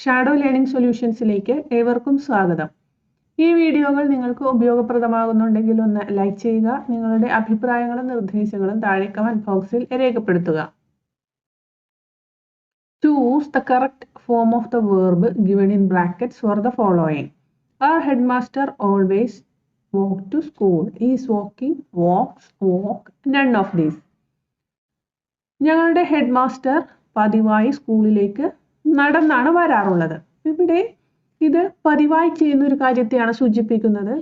Shadow learning സൊല്യൂഷൻസിലേക്ക് ഏവർക്കും സ്വാഗതം. ഈ വീഡിയോകൾ നിങ്ങൾക്ക് ഉപയോഗപ്രദമാകുന്നുണ്ടെങ്കിൽ ഒന്ന് ലൈക്ക് ചെയ്യുക. നിങ്ങളുടെ അഭിപ്രായങ്ങളും നിർദ്ദേശങ്ങളും താഴെ കമന്റ് ബോക്സിൽ രേഖപ്പെടുത്തുക. Choose the correct form of the verb given in brackets for the following. Our headmaster always walked to school. Is walking, walks, walk, none of these. ഞങ്ങളുടെ ഹെഡ്മാസ്റ്റർ പതിവായി സ്കൂളിലേക്ക് നടന്നാണ് വരാറുള്ളത്. ഇവിടെ ഇത് പതിവായി ചെയ്യുന്ന ഒരു കാര്യത്തെയാണ് സൂചിപ്പിക്കുന്നത്.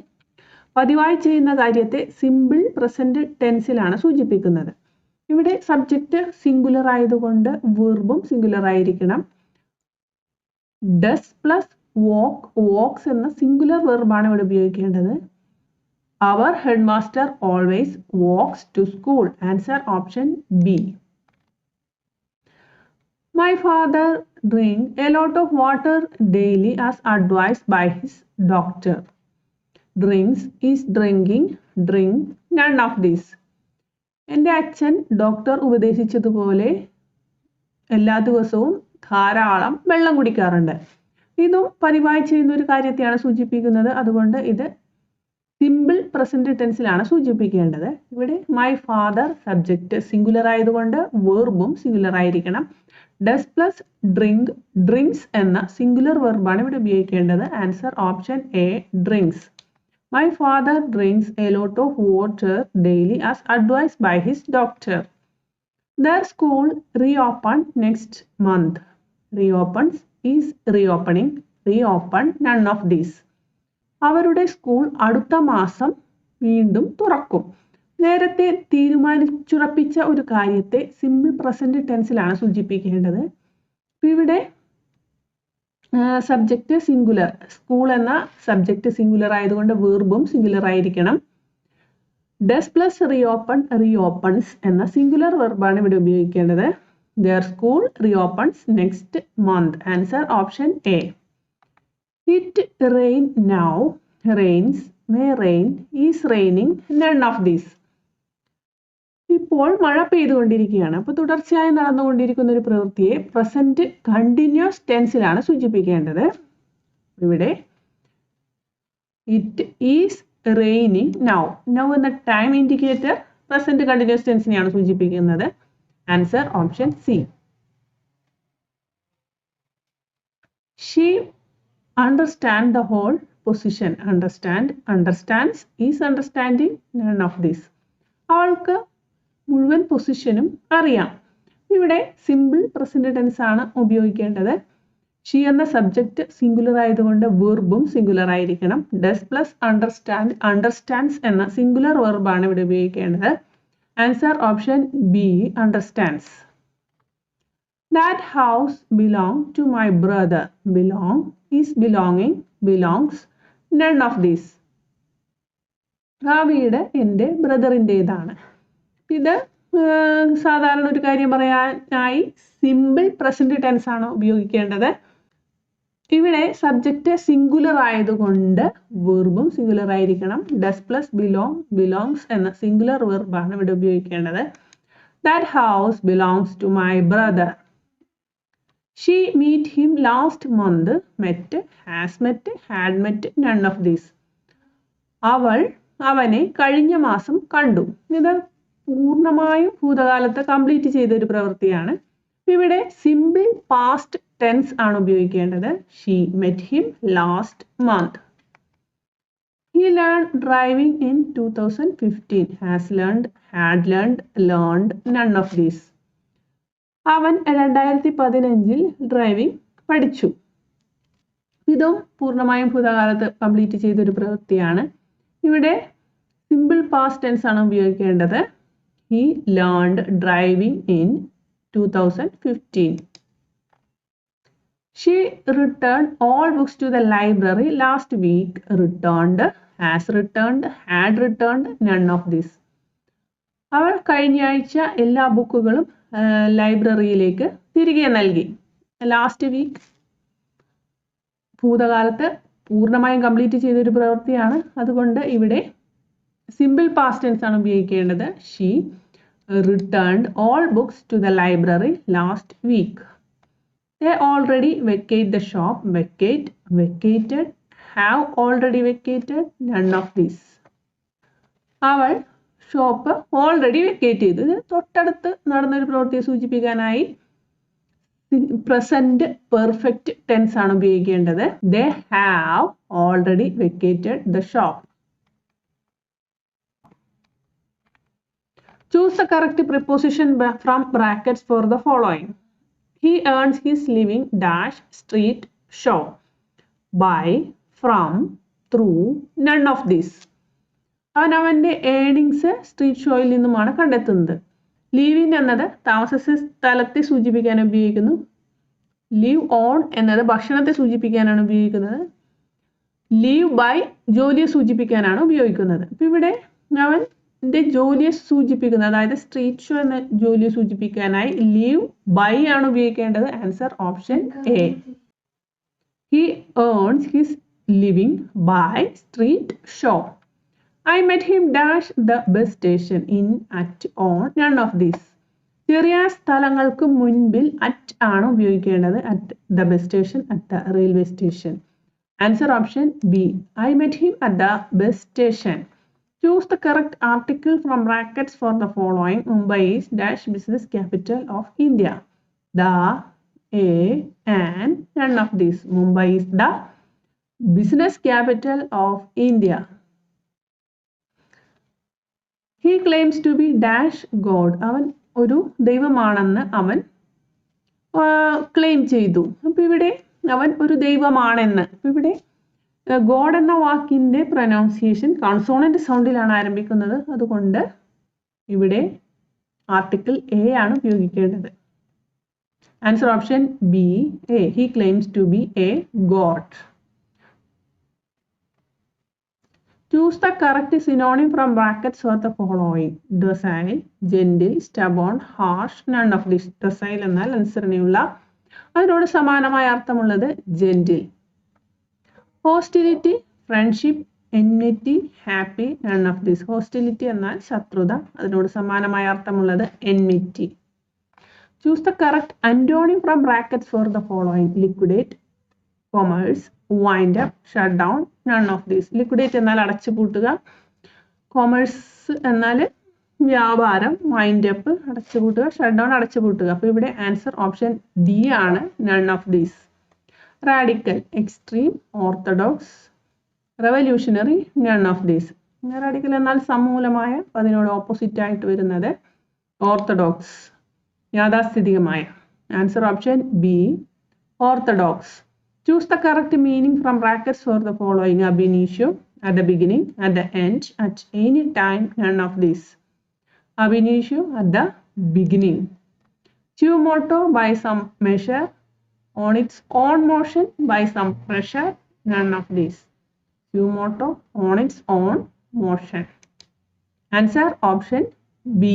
പതിവായി ചെയ്യുന്ന കാര്യത്തെ സിമ്പിൾ പ്രസന്റ് ടെൻസിലാണ് സൂചിപ്പിക്കുന്നത്. ഇവിടെ സബ്ജക്റ്റ് സിംഗുലർ ആയതുകൊണ്ട് വെർബും സിംഗുലർ ആയിരിക്കണം. ഡസ് പ്ലസ് walk, walks എന്ന സിംഗുലർ വെർബാണ് ഇവിടെ ഉപയോഗിക്കേണ്ടത്. Our headmaster always walks to school. Answer option B. My father drinks a lot of water daily as advised by his doctor. Drinks is drinking, drink, none of these. എൻ്റെ അച്ഛൻ doctor ഉപദേശിച്ചതുപോലെ എല്ലാ ദിവസവും ധാരാളം വെള്ളം കുടിക്കാറുണ്ട്. ഇതും പതിവായി ചെയ്യുന്ന ഒരു കാര്യത്തെയാണ് സൂചിപ്പിക്കുന്നത്. അതുകൊണ്ട് ഇത് സിമ്പിൾ പ്രസന്റ് ടെൻസിലാണ് സൂചിപ്പിക്കേണ്ടത്. ഇവിടെ മൈ ഫാദർ സബ്ജക്റ്റ് സിംഗുലർ ആയതുകൊണ്ട് വെർബും സിംഗുലർ ആയിരിക്കണം. ഡസ് പ്ലസ് ഡ്രിങ്ക്, ഡ്രിങ്ക്സ് എന്ന സിംഗുലർ വെർബാണ് ഇവിടെ ഉപയോഗിക്കേണ്ടത്. Answer option A, drinks. My father drinks a lot of water daily as advised by his doctor. Their school reopened next month. Reopens is reopening, reopen, none of these. അവരുടെ school അടുത്ത മാസം വീണ്ടും തുറക്കും. നേരത്തെ തീരുമാനിച്ചുറപ്പിച്ച ഒരു കാര്യത്തെ സിമ്പിൾ പ്രസന്റ് ടെൻസിലാണ് സൂചിപ്പിക്കേണ്ടത്. ഇവിടെ സബ്ജക്റ്റ് സിംഗുലർ, സ്കൂൾ എന്ന സബ്ജക്റ്റ് സിംഗുലർ ആയതുകൊണ്ട് വെർബും സിംഗുലർ ആയിരിക്കണം. ഡസ് പ്ലസ് റീഓപ്പൺ, റീഓപ്പൺസ് എന്ന സിംഗുലർ വെർബാണ് ഇവിടെ ഉപയോഗിക്കേണ്ടത്. Their school reopens next month. Answer option A. It rain now, rains, may rain, is raining, none of these. ഇപ്പോൾ മഴ പെയ്തുകൊണ്ടിരിക്കുകയാണ്. അപ്പോൾ തുടർച്ചയായി നടന്നുകൊണ്ടിരിക്കുന്ന ഒരു പ്രവൃത്തിയെ പ്രസന്റ് കണ്ടിന്യൂസ് ടെൻസിലാണ് സൂചിപ്പിക്കേണ്ടത്. ഇവിടെ it is raining now. Now എന്ന ടൈം ഇൻഡിക്കേറ്റർ പ്രസന്റ് കണ്ടിന്യൂസ് ടെൻസിനെയാണ് സൂചിപ്പിക്കുന്നത്. Answer option C. She understand the whole position. Understand, understands, is understanding, none of this. അവൾക്ക് മുഴുവൻ പൊസിഷനും അറിയാം. ഇവിടെ സിമ്പിൾ പ്രസന്റ് ടെൻസ് ആണ് ഉപയോഗിക്കേണ്ടത്. ഷീ എന്ന സബ്ജക്റ്റ് സിംഗുലർ ആയതുകൊണ്ട് വെർബും സിംഗുലർ ആയിരിക്കണം. ഡസ് പ്ലസ് അണ്ടർസ്റ്റാൻഡ്, അണ്ടർസ്റ്റാൻഡ്സ് എന്ന സിംഗുലർ വെർബാണ് ഇവിടെ ഉപയോഗിക്കേണ്ടത്. Answer option B, understands. That house belong to my brother. Belong is belonging, belongs, none of these. ആ വീട് എൻ്റെ ബ്രദറിൻ്റെതാണ്. ഇത് സാധാരണ ഒരു കാര്യം പറയാനായി സിമ്പിൾ പ്രസന്റ് ടെൻസ് ആണ് ഉപയോഗിക്കേണ്ടത്. ഇവിടെ സബ്ജക്റ്റ് സിംഗുലർ ആയതുകൊണ്ട് വെർബും സിംഗുലർ ആയിരിക്കണം. ഡസ് പ്ലസ് ബിലോങ്, ബിലോങ്സ് എന്ന സിംഗുലർ വെർബാണ് ഇവിടെ ഉപയോഗിക്കേണ്ടത്. That house belongs to my brother. She met him last month. Met, has met, had met, none of these. അവൾ അവനെ കഴിഞ്ഞ മാസം കണ്ടു. ഇത് പൂർണ്ണമായും ഭൂതകാലത്ത് കംപ്ലീറ്റ് ചെയ്ത ഒരു പ്രവൃത്തിയാണ്. ഇവിടെ സിമ്പിൾ പാസ്റ്റ് ടെൻസ് ആണ് ഉപയോഗിക്കേണ്ടത്. She met him last month. He learn driving in 2015. Has learned, had learned, learned, none of these. അവൻ 2015 ഡ്രൈവിംഗ് പഠിച്ചു. ഇതും പൂർണ്ണമായും ഭൂതകാലത്ത് കംപ്ലീറ്റ് ചെയ്തൊരു പ്രവൃത്തിയാണ്. ഇവിടെ സിമ്പിൾ പാസ്റ്റ് ടെൻസ് ആണ് ഉപയോഗിക്കേണ്ടത്. He learned driving in 2015. She returned all books to the library last week. Returned, has returned, had returned, none of this. അവൾ കഴിഞ്ഞ ആഴ്ച എല്ലാ ബുക്കുകളും ലൈബ്രറിയിലേക്ക് തിരികെ നൽകി. ലാസ്റ്റ് വീക്ക് ഭൂതകാലത്ത് പൂർണ്ണമായും കംപ്ലീറ്റ് ചെയ്തൊരു പ്രവൃത്തിയാണ്. അതുകൊണ്ട് ഇവിടെ സിമ്പിൾ പാസ്റ്റ് ടെൻസ് ആണ് ഉപയോഗിക്കേണ്ടത്. She returned all books to the library last week. They already vacate the shop. Vacate, vacated, have already vacated, none of these. അവൾ ഷോപ്പ് ഓൾറെഡി വെക്കേറ്റ് ചെയ്തു. ഇത് തൊട്ടടുത്ത് നടന്നൊരു പ്രവൃത്തിയെ സൂചിപ്പിക്കാനായി പ്രസന്റ് പെർഫെക്റ്റ് ടെൻസ് ആണ് ഉപയോഗിക്കേണ്ടത്. They have already vacated the shop. Choose the correct preposition from brackets for the following. He earns his living dash street show. By, from, through, none of these. അവൻ്റെ earnings street ഷോയിൽ നിന്നുമാണ് കണ്ടെത്തുന്നത്. ലീവിൻ എന്നത് താമസ സ്ഥലത്തെ സൂചിപ്പിക്കാൻ ഉപയോഗിക്കുന്നു. ലീവ് ഓൺ എന്നത് ഭക്ഷണത്തെ സൂചിപ്പിക്കാനാണ് ഉപയോഗിക്കുന്നത്. ലീവ് ബൈ ജോലിയെ സൂചിപ്പിക്കാനാണ് ഉപയോഗിക്കുന്നത്. അപ്പം ഇവിടെ അവൻ്റെ ജോലിയെ സൂചിപ്പിക്കുന്നത്, അതായത് സ്ട്രീറ്റ് ഷോ എന്ന ജോലിയെ സൂചിപ്പിക്കാനായി ലീവ് ബൈ ആണ് ഉപയോഗിക്കേണ്ടത്. Answer option A. He earns his living by street show. I met him dash the bus station in, at, on, none of these. ചെറിയ സ്ഥലങ്ങൾക്ക് മുൻപിൽ അറ്റ് ആണ് ഉപയോഗിക്കേണ്ടത്. At the bus station, at the railway station. Answer option B. I met him at the bus station. Choose the correct article from brackets for the following. Mumbai is dash business capital of India. The, a, and none of these. Mumbai is the business capital of India. He claims to be dash God. അവൻ ഒരു ദൈവമാണെന്ന് അവൻ claim ചെയ്തു. അപ്പം ഇവിടെ അവൻ ഒരു ദൈവമാണെന്ന്. അപ്പം ഇവിടെ ഗോഡ് എന്ന വാക്കിൻ്റെ പ്രൊനൗൺസിയേഷൻ കൺസോണന്റ് സൗണ്ടിലാണ് ആരംഭിക്കുന്നത്. അതുകൊണ്ട് ഇവിടെ ആർട്ടിക്കിൾ എ ആണ് ഉപയോഗിക്കേണ്ടത്. Answer option B, A. He claims to be a god. Choose the correct synonym from brackets for the following. Docile, gentle, stubborn, harsh, none of these. Docile എന്നാൽ അനുസരണയുള്ള, അതിനോട് സമാനമായ അർത്ഥമുള്ളത് gentle. Hostility, friendship, enmity, happy, none of these. Hostility എന്നാൽ ശത്രുത, അതിനോട് സമാനമായ അർത്ഥമുള്ളത് enmity. Choose the correct antonym from brackets for the following. Liquidate, commerce, wind up, shut down, none of these. Liquidate എന്നാൽ അടച്ചുപൂട്ടുക, commerce എന്നാൽ വ്യാപാരം, വൈൻഡ് അപ്പ് അടച്ചുപൂട്ടുക, shut down അടച്ചുപൂട്ടുക. അപ്പോൾ ഇവിടെ ആൻസർ ഓപ്ഷൻ ഡി ആണ്, none of these. Radical, extreme, orthodox, revolutionary, none of these. Radical എന്നാൽ സമൂലമായ, അതിനോട് ഓപ്പോസിറ്റ് ആയിട്ട് വരുന്നത് ഓർത്തഡോക്സ്, യാഥാസ്ഥിതികമായ. Answer option B, orthodox. Choose the correct meaning from brackets for the following. Ab initio, at the beginning, at the end, at any time, none of these. Ab initio, at the beginning. Suo moto, by some measure, on its own motion, by some pressure, none of these. Suo moto, on its own motion. Answer option B.